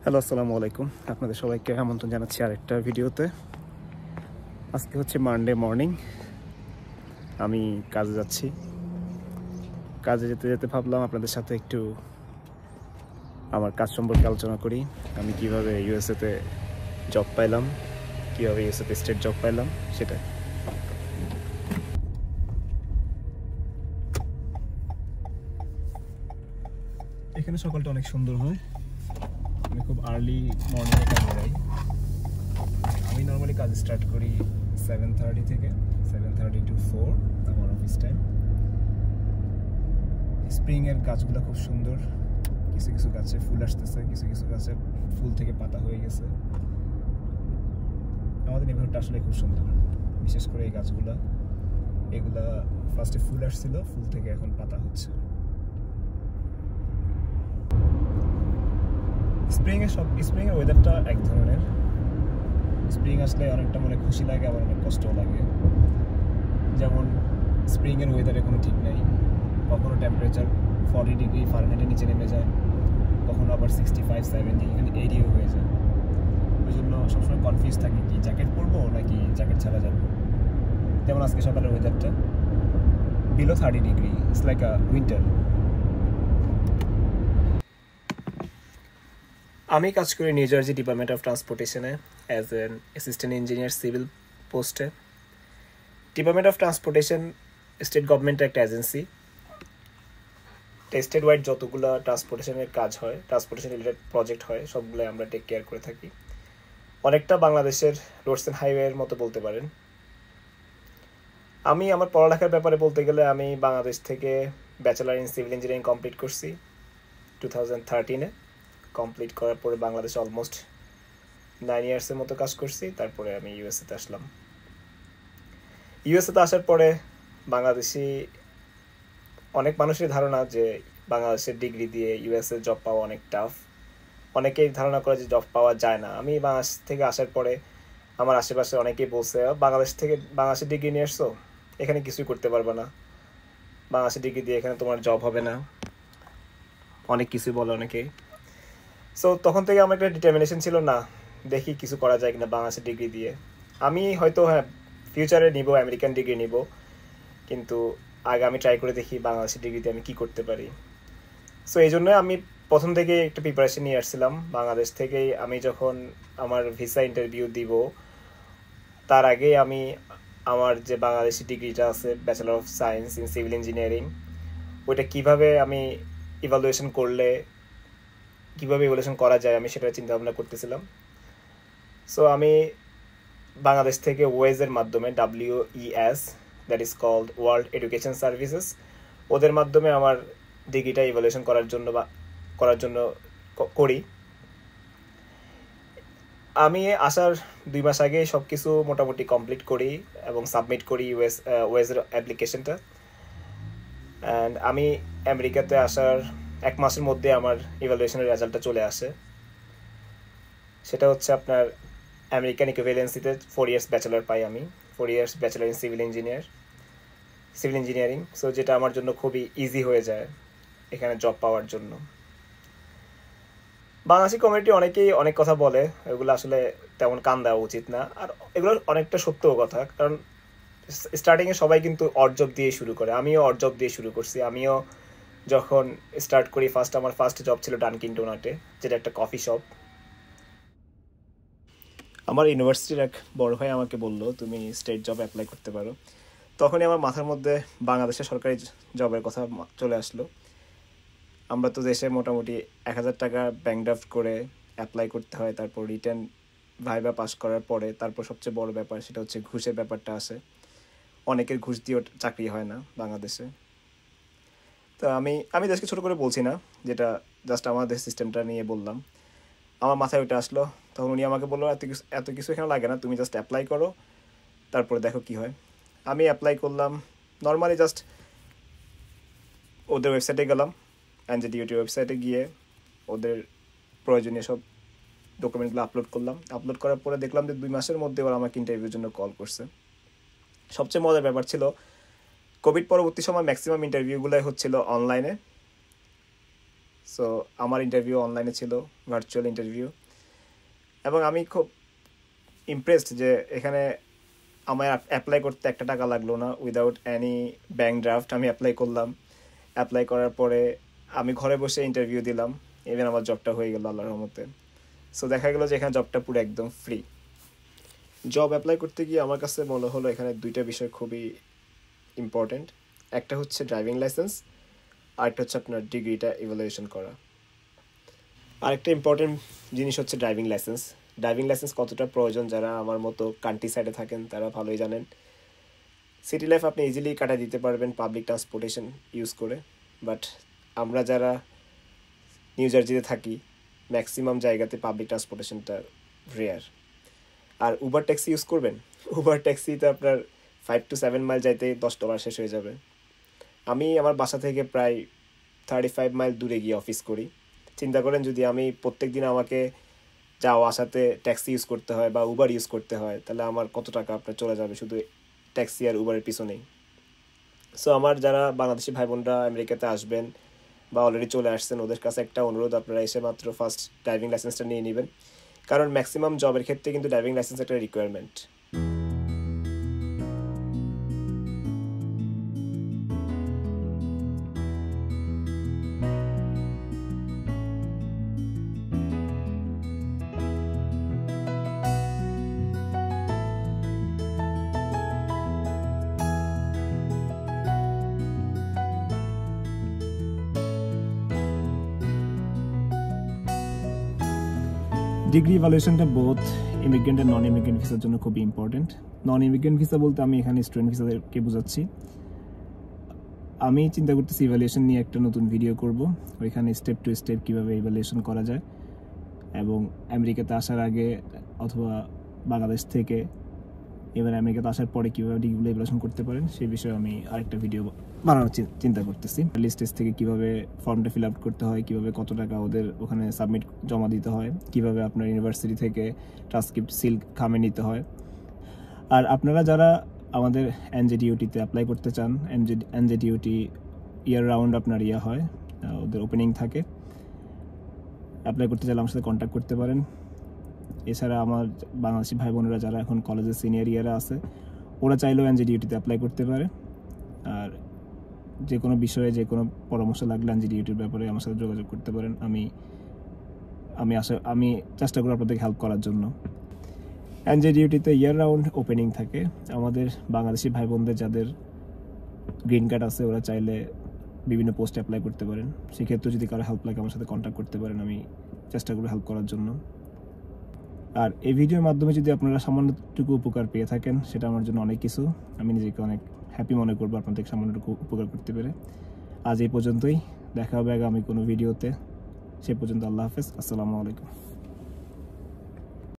Hello, আসসালামু আলাইকুম। আপনাদের সবাইকে আমন্ত্রণ জানাচ্ছি আরেকটা ভিডিওতে। আজকে হচ্ছে মানডে মর্নিং। আমি কাজে যাচ্ছি। কাজে যেতে যেতে ভাবলাম আপনাদের সাথে একটু আমার কাজ সম্পর্কে আলোচনা করি। আমি কিভাবে ইউএসএতে জব পাইলাম, কিভাবে ইউএসএতে স্টেট জব পাইলাম সেটা। এখানে সকালটা অনেক সুন্দর হয়। আমি খুব আর্লি মর্নিংয়ে কাজে যাই। আমি নর্মালি কাজ স্টার্ট করি 7:30 থেকে 7:30 to 4 আমার অফিস টাইম। স্প্রিংয়ের গাছগুলো খুব সুন্দর। কিছু কিছু গাছে ফুল আসতেছে, কিছু কিছু গাছে ফুল থেকে পাতা হয়ে গেছে। আমাদের নেইবারহুডটা আসলে খুব সুন্দর, বিশেষ করে এই গাছগুলা। এগুলা ফার্স্টে ফুল আসছিল, ফুল থেকে এখন পাতা হচ্ছে। স্প্রিংয়ের ওয়েদারটা এক ধরনের। স্প্রিং আসলে অনেকটা মনে খুশি লাগে, আবার অনেক কষ্টও লাগে। যেমন স্প্রিংয়ের ওয়েদারে কোনো ঠিক নেই, কখনো টেম্পারেচার 40 ডিগ্রি ফারেনহাইটের নিচে নেমে যায়, কখনো আবার 65-70 এখানে এরিও হয়ে যায়। ওই জন্য সবসময় কনফিউজ থাকি কি জ্যাকেট পরবো নাকি জ্যাকেট ছাড়া যাবো। যেমন আজকে সকালের ওয়েদারটা below 30 degree, it's like a winter. আমি কাজ করি নিউ জার্সি ডিপার্টমেন্ট অফ ট্রান্সপোর্টেশনে as an assistant engineer civil পোস্টে। ডিপার্টমেন্ট অফ ট্রান্সপোর্টেশন স্টেট গভর্নমেন্টের একটা এজেন্সি। স্টেট ওয়াইড যতগুলো ট্রান্সপোর্টেশনের কাজ হয়, ট্রান্সপোর্টেশন রিলেটেড প্রজেক্ট হয়, সবগুলো আমরা টেক কেয়ার করে থাকি। অনেকটা বাংলাদেশের রোডস অ্যান্ড হাইওয়ের মতো বলতে পারেন। আমি আমার পড়ালেখার ব্যাপারে বলতে গেলে আমি বাংলাদেশ থেকে bachelor in civil engineering complete করছি 2013-এ। কমপ্লিট করার পরে বাংলাদেশে অলমোস্ট 9 ইয়ার্সের মতো কাজ করছি। তারপরে আমি ইউএসএতে আসলাম। ইউএসএতে আসার পরে বাংলাদেশি অনেক মানুষের ধারণা যে বাংলাদেশের ডিগ্রি দিয়ে ইউএসএ জব পাওয়া অনেক টাফ। অনেকেই ধারণা করে যে জব পাওয়া যায় না। আমি বাংলাদেশ থেকে আসার পরে আমার আশেপাশে অনেকেই বলছে, বাংলাদেশের ডিগ্রি নিয়ে আসছো, এখানে কিছুই করতে পারবে না, বাংলাদেশের ডিগ্রি দিয়ে এখানে তোমার জব হবে না, অনেক কিছুই বলে অনেকেই। সো তখন থেকে আমার একটা ডিটারমিনেশন ছিল, না দেখি কিছু করা যায় কিনা বাংলাদেশের ডিগ্রি দিয়ে। আমি হয়তো ফিউচারে নিব আমেরিকান ডিগ্রি নিব, কিন্তু আগে আমি ট্রাই করে দেখি বাংলাদেশের ডিগ্রি দিয়ে আমি কী করতে পারি। সো এই জন্য আমি প্রথম থেকে একটা প্রিপারেশন নিয়ে আসছিলাম। বাংলাদেশ থেকেই আমি যখন আমার ভিসা ইন্টারভিউ দিব, তার আগেই আমি আমার যে বাংলাদেশি ডিগ্রিটা আছে bachelor of science in civil engineering, ওইটা কীভাবে আমি ইভালুয়েশন করা যায় আমি সেটা চিন্তা ভাবনা করতেছিলাম। সো আমি বাংলাদেশ থেকে ওয়েজের মাধ্যমে WES, that is called World Education Services, ওদের মাধ্যমে আমার ডিগ্রিটা ইভালুয়েশন করার জন্য করি। আমি আসার 2 মাস আগে সব কিছু মোটামুটি কমপ্লিট করি এবং সাবমিট করি ওয়েজের অ্যাপ্লিকেশনটা। অ্যান্ড আমি আমেরিকাতে আসার 1 মাসের মধ্যে আমার ইভালুয়েশনের রেজাল্টটা চলে আসে। সেটা হচ্ছে আপনার আমেরিকান ইকুইভ্যালেন্সিতে 4 ইয়ার্স ব্যাচেলার পাই আমি, 4 years bachelor in civil engineering. So যেটা আমার জন্য খুবই ইজি হয়ে যায় এখানে জব পাওয়ার জন্য। বাংলাদেশি কমিউনিটি অনেকেই অনেক কথা বলে, এগুলো আসলে তেমন কান দেওয়া উচিত না। আর এগুলো অনেকটা সত্যও কথা, কারণ স্টার্টিংয়ে সবাই কিন্তু অড জব দিয়ে শুরু করে। আমিও অড জব দিয়ে শুরু করছি। আমিও যখন স্টার্ট করি আমার ফার্স্ট জব ছিল ডানকিন ডোনাটে, যেটা একটা কফি শপ। আমার ইউনিভার্সিটির এক বড় ভাই আমাকে বললো তুমি স্টেট জব অ্যাপ্লাই করতে পারো। তখনই আমার মাথার মধ্যে বাংলাদেশের সরকারি জবের কথা চলে আসলো। আমরা তো দেশে মোটামুটি 1000 টাকা ব্যাংক ড্রাফট করে অ্যাপ্লাই করতে হয়, তারপর রিটেন ভাইবা পাস করার পরে তারপর সবচেয়ে বড় ব্যাপার সেটা হচ্ছে ঘুষের ব্যাপারটা আসে। অনেকের ঘুষ দিয়েও চাকরি হয় না বাংলাদেশে। তো আমি দেশকে ছোটো করে বলছি না, যেটা জাস্ট আমাদের সিস্টেমটা নিয়ে বললাম। আমার মাথায় ওইটা আসলো, তখন উনি আমাকে বললো এত কিছু এখানে লাগে না, তুমি জাস্ট অ্যাপ্লাই করো, তারপরে দেখো কি হয়। আমি অ্যাপ্লাই করলাম নর্মালি, জাস্ট ওদের ওয়েবসাইটে গেলাম, এনজেডিওটি ওয়েবসাইটে গিয়ে ওদের প্রয়োজনীয় সব ডকুমেন্টগুলো আপলোড করার পরে দেখলাম যে 2 মাসের মধ্যে ওরা আমাকে ইন্টারভিউর জন্য কল করছে। সবচেয়ে মজার ব্যাপার ছিল, কোভিড পরবর্তী সময় ম্যাক্সিমাম ইন্টারভিউগুলোই হচ্ছিল অনলাইনে। সো আমার ইন্টারভিউ অনলাইনে ছিল, ভার্চুয়াল ইন্টারভিউ, এবং আমি খুব ইমপ্রেসড যে এখানে আমার অ্যাপ্লাই করতে 1 টাকা লাগলো না, উইদাউট এনি ব্যাঙ্ক ড্রাফট আমি অ্যাপ্লাই করলাম। অ্যাপ্লাই করার পরে আমি ঘরে বসে ইন্টারভিউ দিলাম, ইভেন আমার জবটা হয়ে গেল আল্লাহর রহমতে। সো দেখা গেল যে এখানে জবটা পুরো একদম ফ্রি। জব অ্যাপ্লাই করতে গিয়ে আমার কাছে মনে হলো এখানে 2টা বিষয় খুবই ইম্পর্টেন্ট। একটা হচ্ছে ড্রাইভিং লাইসেন্স, আরেকটা হচ্ছে আপনার ডিগ্রিটা ইভ্যালুয়েশন করা। আরেকটা ইম্পর্টেন্ট জিনিস হচ্ছে ড্রাইভিং লাইসেন্স। ড্রাইভিং লাইসেন্স কতটা প্রয়োজন যারা আমার মতো কান্ট্রি সাইডে থাকেন তারা ভালোই জানেন। সিটি লাইফ আপনি ইজিলি কাটাই দিতে পারবেন পাবলিক ট্রান্সপোর্টেশন ইউজ করে, বাট আমরা যারা নিউ জার্সিতে থাকি ম্যাক্সিমাম জায়গাতে পাবলিক ট্রান্সপোর্টেশনটা রেয়ার। আর উবার ট্যাক্সি ইউজ করবেন, উবার ট্যাক্সিতে আপনার 5 to 7 মাইল যাইতে $10 শেষ হয়ে যাবে। আমি আমার বাসা থেকে প্রায় 35 মাইল দূরে গিয়ে অফিস করি। চিন্তা করেন যদি আমি প্রত্যেক দিন আমাকে যাওয়া আসাতে ট্যাক্সি ইউজ করতে হয় বা উবার ইউজ করতে হয়, তাহলে আমার কত টাকা আপনার চলে যাবে শুধু ট্যাক্সি আর উবারের পিছনেই। সো আমার যারা বাংলাদেশি ভাই বোনরা আমেরিকাতে আসবেন বা অলরেডি চলে আসছেন, ওদের কাছে একটা অনুরোধ, আপনারা এসে মাত্র ফার্স্ট ড্রাইভিং লাইসেন্সটা নিয়ে নেবেন, কারণ ম্যাক্সিমাম জবের ক্ষেত্রে কিন্তু ড্রাইভিং লাইসেন্স একটা রিকোয়ারমেন্ট। ডিগ্রি ইভ্যালুয়েশনটা বোথ ইমিগ্রেন্ট আর নন ইমিগ্রেন্ট ভিসার জন্য খুবই ইম্পর্টেন্ট। নন ইমিগ্রেন্ট ভিসা বলতে আমি এখানে স্টুডেন্ট ভিসাদেরকে বোঝাচ্ছি। আমি চিন্তা করতেছি ইভ্যালুয়েশন নিয়ে একটা নতুন ভিডিও করব, ওইখানে স্টেপ টু স্টেপ কীভাবে ইভ্যালুয়েশন করা যায় এবং আমেরিকাতে আসার আগে অথবা বাংলাদেশ থেকে এবার আমেরিকাতে আসার পরে কীভাবে ডিগ্রিগুলো ইভ্যালুয়েশন করতে পারেন সেই বিষয়ে আমি আরেকটা ভিডিও বানানোর চিন্তা করতেছি। লিস্টেজ থেকে কীভাবে ফর্মটা ফিল আপ করতে হয়, কীভাবে কত টাকা ওদের ওখানে সাবমিট জমা দিতে হয়, কীভাবে আপনার ইউনিভার্সিটি থেকে ট্রান্সক্রিপ্ট সিল খামে নিতে হয়। আর আপনারা যারা আমাদের এনজেডিওটিতে অ্যাপ্লাই করতে চান, এনজেডিওটি ইয়ার রাউন্ড আপনার হয়, ওদের ওপেনিং থাকে, অ্যাপ্লাই করতে চাইলে আমার সাথে কন্ট্যাক্ট করতে পারেন। এছাড়া আমার বাংলাদেশি ভাই বোনেরা যারা এখন কলেজের সিনিয়র ইয়ারে আছে ওরা চাইলেও এনজেডিওটিতে অ্যাপ্লাই করতে পারে। আর যে কোনো বিষয়ে যে কোনো পরামর্শ লাগলে এনজেডিওটির ব্যাপারে আমার সাথে যোগাযোগ করতে পারেন। আমি চেষ্টা করব আপনাদেরকে হেল্প করার জন্য। এনজেডিওটিতে ইয়ার রাউন্ড ওপেনিং থাকে। আমাদের বাংলাদেশি ভাই বোনদের যাদের গ্রিন কার্ড আছে ওরা চাইলে বিভিন্ন পোস্টে অ্যাপ্লাই করতে পারেন। সেক্ষেত্রে যদি কারো হেল্প লাগে আমার সাথে কন্ট্যাক্ট করতে পারেন, আমি চেষ্টা করব হেল্প করার জন্য। আর এই ভিডিওর মাধ্যমে যদি আপনারা সামান্যটুকু উপকার পেয়ে থাকেন সেটা আমার জন্য অনেক কিছু, আমি নিজেকে অনেক হ্যাপি মনে করবো আপনাদের সামান্যটুকু উপকার করতে পেরে। আজ এই পর্যন্তই, দেখা হবে আগামী কোনো ভিডিওতে। সে পর্যন্ত আল্লাহ হাফেজ, আসসালামু আলাইকুম।